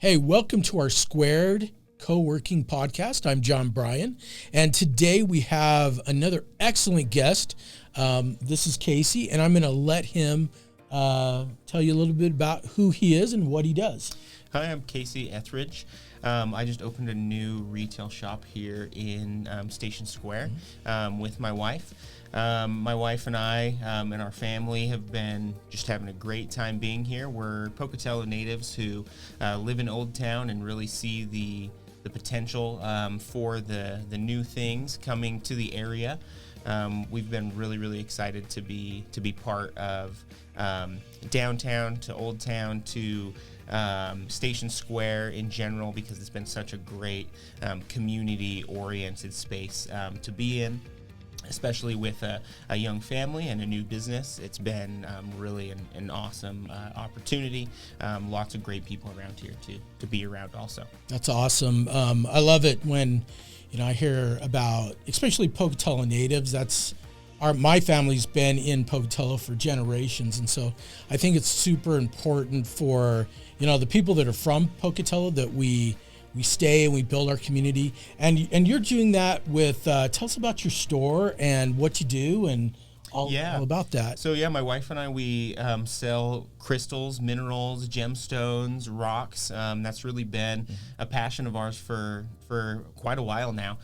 Hey, welcome to our Squared Coworking podcast. I'm John Bryan, and today we have another excellent guest. This is Casey, and I'm going to let him tell you a little bit about who he is and what he does. Hi, I'm Casey Etheredge. I just opened a new retail shop here in Station Square with my wife. My wife and I and our family have been just having a great time being here. We're Pocatello natives who live in Old Town and really see the potential for the new things coming to the area. We've been really excited to be part of downtown to Old Town to Station Square in general, because it's been such a great community-oriented space to be in, especially with a young family and a new business. It's been really an awesome opportunity. Lots of great people around here to be around also. That's awesome. I love it when I hear about, especially Pocatello natives. My family's been in Pocatello for generations, and so I think it's super important for the people that are from Pocatello that we stay and we build our community. And you're doing that with tell us about your store and what you do and all about that. So my wife and I, we sell crystals, minerals, gemstones, rocks. That's really been a passion of ours for quite a while now.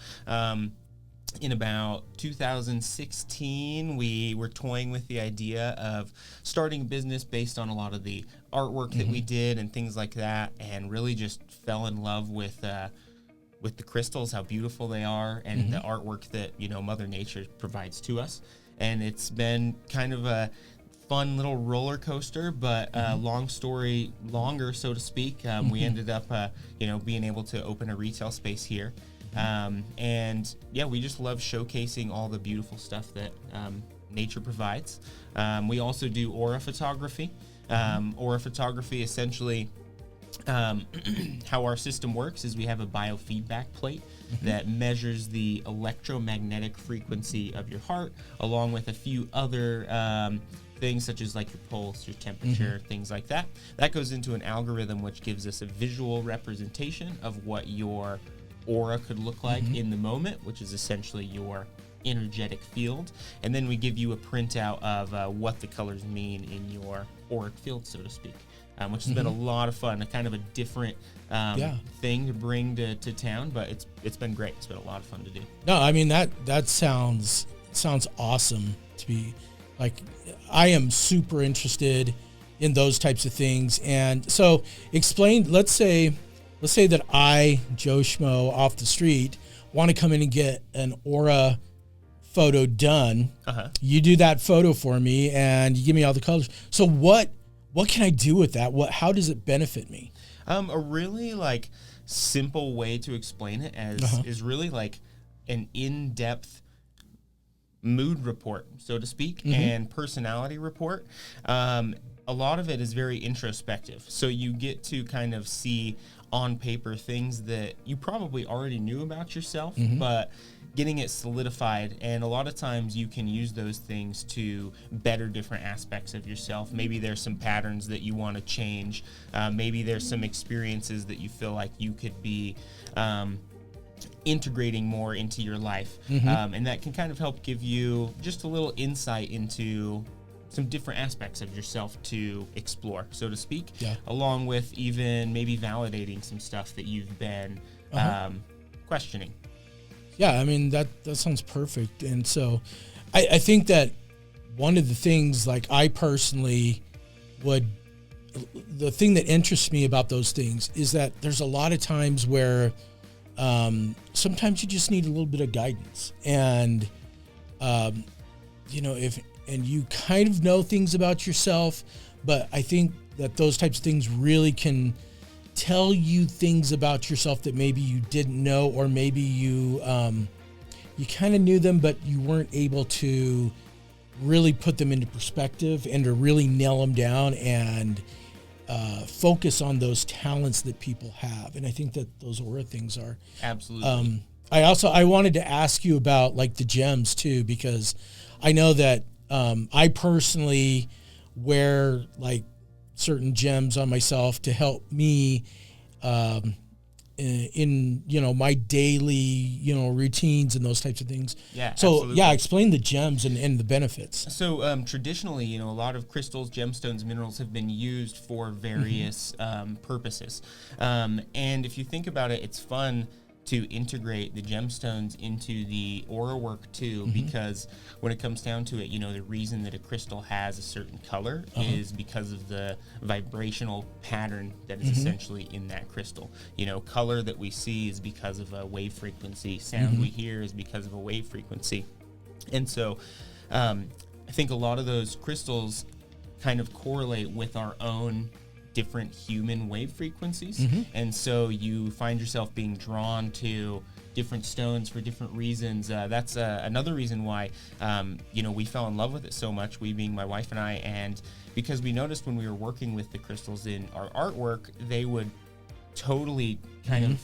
In about 2016, we were toying with the idea of starting a business based on a lot of the artwork that we did and things like that, and really just fell in love with the crystals, how beautiful they are, and the artwork that Mother Nature provides to us. And it's been kind of a fun little roller coaster, but long story longer, so to speak. We ended up being able to open a retail space here. We just love showcasing all the beautiful stuff that nature provides. We also do aura photography. Aura photography, essentially, how our system works is we have a biofeedback plate that measures the electromagnetic frequency of your heart, along with a few other things such as like your pulse, your temperature, things like that. That goes into an algorithm which gives us a visual representation of what your aura could look like in the moment, which is essentially your energetic field. And then we give you a printout of what the colors mean in your auric field, so to speak, which has been a lot of fun, a kind of a different thing to bring to town, but it's been great. It's been a lot of fun to do. No, I mean, that sounds awesome to be like. I am super interested in those types of things. And so explain, let's say that I, Joe Schmo off the street, want to come in and get an aura photo done. You do that photo for me and you give me all the colors. So what can I do with that? How does it benefit me? A really simple way to explain it is really like an in-depth mood report, so to speak, and personality report. A lot of it is very introspective. So you get to kind of see on paper things that you probably already knew about yourself, but getting it solidified. And a lot of times you can use those things to better different aspects of yourself. Maybe there's some patterns that you want to change. Maybe there's some experiences that you feel like you could be integrating more into your life. And that can kind of help give you just a little insight into some different aspects of yourself to explore, so to speak, along with even maybe validating some stuff that you've been questioning. Yeah, I mean, that sounds perfect. And so I think that one of the things, I personally the thing that interests me about those things is that there's a lot of times where sometimes you just need a little bit of guidance. And, and you kind of know things about yourself, but I think that those types of things really can tell you things about yourself that maybe you didn't know, or maybe you kind of knew them, but you weren't able to really put them into perspective and to really nail them down and focus on those talents that people have. And I think that those aura things are absolutely. I wanted to ask you about the gems too, because I know that I personally wear certain gems on myself to help me in my daily routines and those types of things. Yeah, so absolutely. yeah, explain the gems and the benefits. So traditionally, a lot of crystals, gemstones, minerals have been used for various purposes. And if you think about it, it's fun to integrate the gemstones into the aura work too, because when it comes down to it, the reason that a crystal has a certain color is because of the vibrational pattern that is essentially in that crystal. Color that we see is because of a wave frequency. Sound we hear is because of a wave frequency. And so I think a lot of those crystals kind of correlate with our own different human wave frequencies, and so you find yourself being drawn to different stones for different reasons. That's another reason why we fell in love with it so much, we being my wife and I, and because we noticed when we were working with the crystals in our artwork, they would totally kind of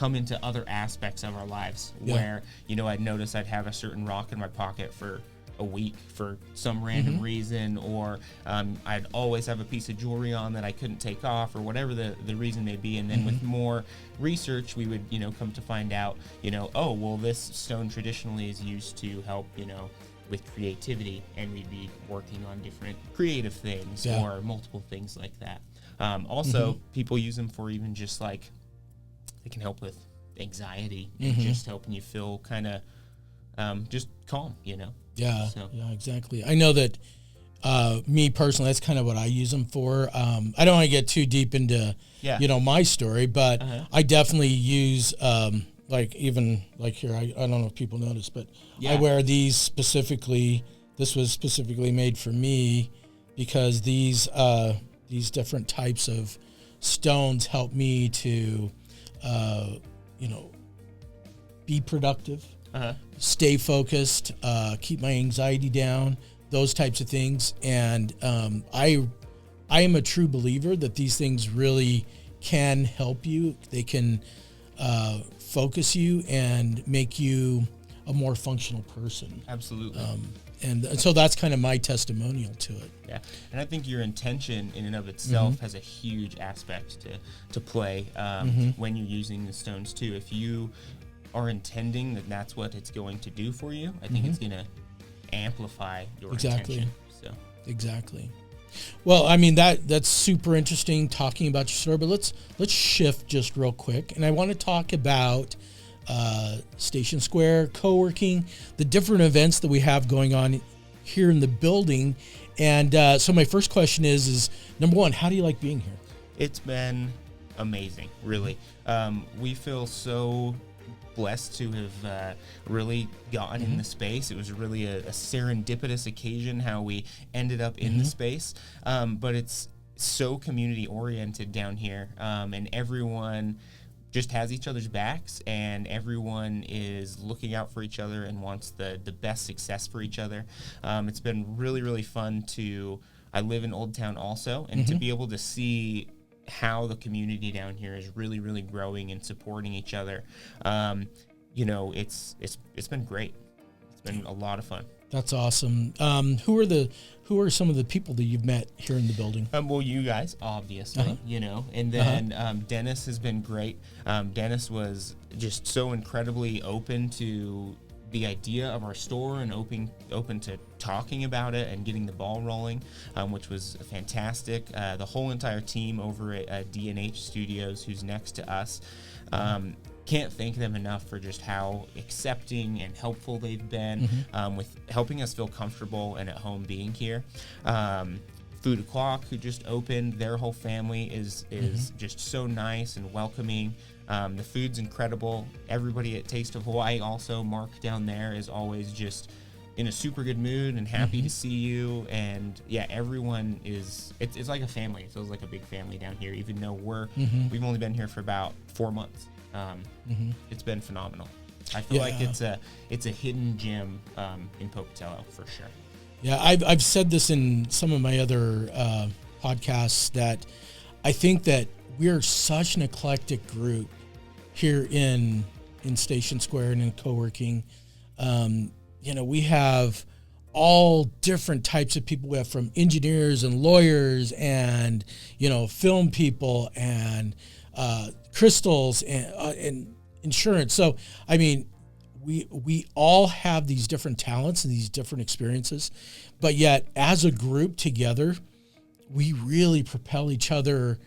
come into other aspects of our lives, where I'd notice I'd have a certain rock in my pocket for a week for some random reason, or I'd always have a piece of jewelry on that I couldn't take off, or whatever the reason may be. And then with more research, we would come to find out oh, well, this stone traditionally is used to help with creativity, and we'd be working on different creative things or multiple things like that. Also, people use them for even just like they can help with anxiety and just helping you feel kind of just calm, Yeah, So. yeah, exactly. I know that me personally, that's kind of what I use them for. I don't want to get too deep into, my story, but I definitely use, like here, I don't know if people notice, but I wear these specifically. This was specifically made for me because these different types of stones help me to, be productive. Stay focused, keep my anxiety down, those types of things. And I am a true believer that these things really can help you. They can focus you and make you a more functional person. Absolutely. And so that's kind of my testimonial to it. Yeah, and I think your intention in and of itself has a huge aspect to play when you're using the stones too. If you are intending that that's what it's going to do for you, I think it's going to amplify your intention. So Exactly. Well, I mean that's super interesting talking about your story, but let's shift just real quick, and I want to talk about Station Square, Coworking, the different events that we have going on here in the building. And so my first question is number one, how do you like being here? It's been amazing, really. We feel so blessed to have really gotten in the space. It was really a serendipitous occasion how we ended up in the space, but it's so community oriented down here, and everyone just has each other's backs, and everyone is looking out for each other and wants the best success for each other. It's been really, really fun I live in Old Town also, and to be able to see how the community down here is really, really growing and supporting each other. It's been great. It's been a lot of fun. That's awesome. Who are some of the people that you've met here in the building? Well, you guys, obviously, and then Dennis has been great. Dennis was just so incredibly open to the idea of our store and open to talking about it and getting the ball rolling, which was fantastic. The whole entire team over at D&H Studios, who's next to us, can't thank them enough for just how accepting and helpful they've been with helping us feel comfortable and at home being here. Food O'Clock, who just opened, their whole family is just so nice and welcoming. The food's incredible. Everybody at Taste of Hawaii, also Mark down there, is always just in a super good mood and happy to see you. And yeah, everyone is. It's like a family. It feels like a big family down here, even though we've only been here for about 4 months. It's been phenomenal. I feel like it's a hidden gem in Pocatello for sure. Yeah, I've said this in some of my other podcasts that I think that we're such an eclectic group here in Station Square and in Coworking. We have all different types of people. We have from engineers and lawyers and film people and crystals and insurance. So, I mean, we all have these different talents and these different experiences, but yet as a group together, we really propel each other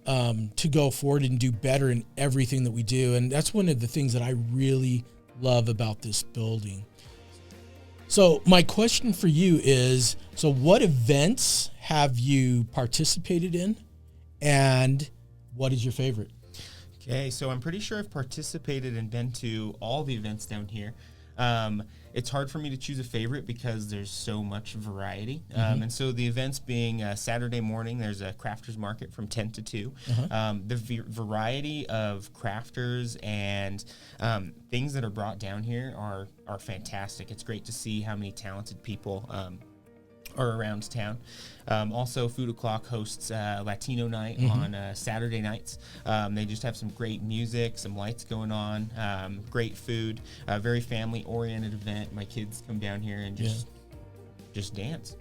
to go forward and do better in everything that we do. And that's one of the things that I really love about this building. So my question for you is, so what events have you participated in, and what is your favorite? Okay, so I'm pretty sure I've participated and been to all the events down here. It's hard for me to choose a favorite because there's so much variety. And so the events being Saturday morning, there's a crafters market from 10 to 2. The variety of crafters and things that are brought down here are fantastic. It's great to see how many talented people are around town. Also, Food O'Clock hosts Latino night on Saturday nights. They just have some great music, some lights going on, great food, a very family-oriented event. My kids come down here and just dance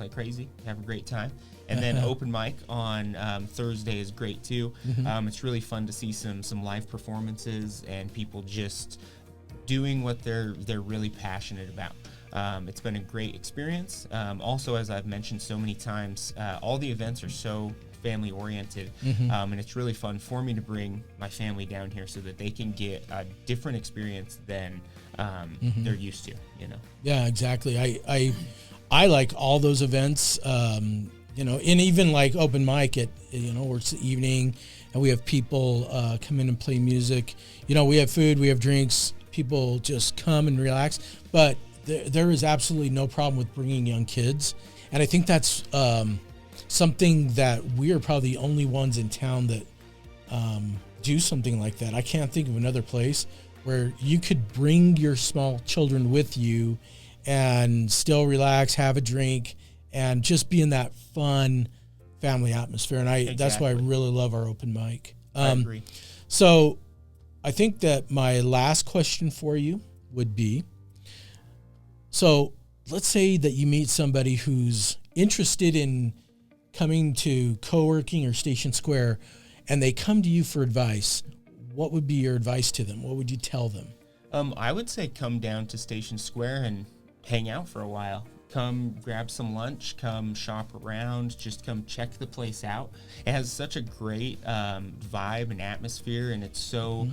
like crazy, have a great time. And then open mic on Thursday is great too. It's really fun to see some live performances and people just doing what they're really passionate about. It's been a great experience. Also, as I've mentioned so many times, all the events are so family oriented, and it's really fun for me to bring my family down here so that they can get a different experience than they're used to. Yeah, exactly. I like all those events. And even like open mic at where it's the evening, and we have people come in and play music. We have food, we have drinks. People just come and relax, but there is absolutely no problem with bringing young kids. And I think that's something that we are probably the only ones in town that do something like that. I can't think of another place where you could bring your small children with you and still relax, have a drink, and just be in that fun family atmosphere. And that's why I really love our open mic. I agree. So I think that my last question for you would be, so let's say that you meet somebody who's interested in coming to Coworking or Station Square, and they come to you for advice. What would be your advice to them? What would you tell them? I would say come down to Station Square and hang out for a while. Come grab some lunch, come shop around, just come check the place out. It has such a great vibe and atmosphere, and it's so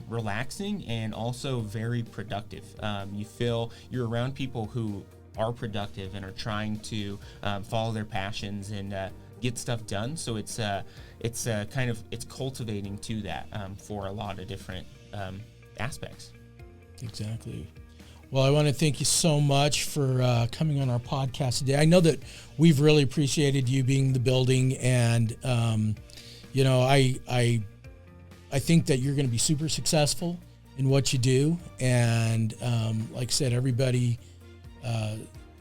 relaxing and also very productive. You feel you're around people who are productive and are trying to follow their passions and get stuff done. So it's cultivating to that for a lot of different aspects. Exactly. Well, I want to thank you so much for coming on our podcast today. I know that we've really appreciated you being in the building, and I think that you're going to be super successful in what you do. And like I said, everybody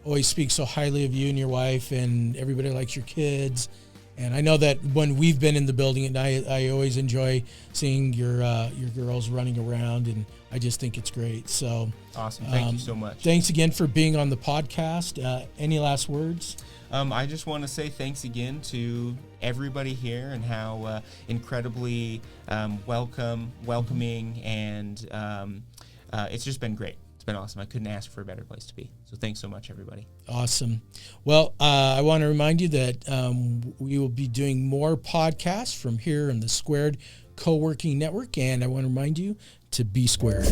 always speaks so highly of you and your wife, and everybody likes your kids. And I know that when we've been in the building at night, I always enjoy seeing your girls running around, and I just think it's great. So awesome! Thank you so much. Thanks again for being on the podcast. Any last words? I just want to say thanks again to everybody here, and how incredibly welcoming, and it's just been great. It's been awesome. I couldn't ask for a better place to be. So thanks so much, everybody. Awesome. Well, I want to remind you that we will be doing more podcasts from here in the Squared Co-working Network, and I want to remind you to be squared.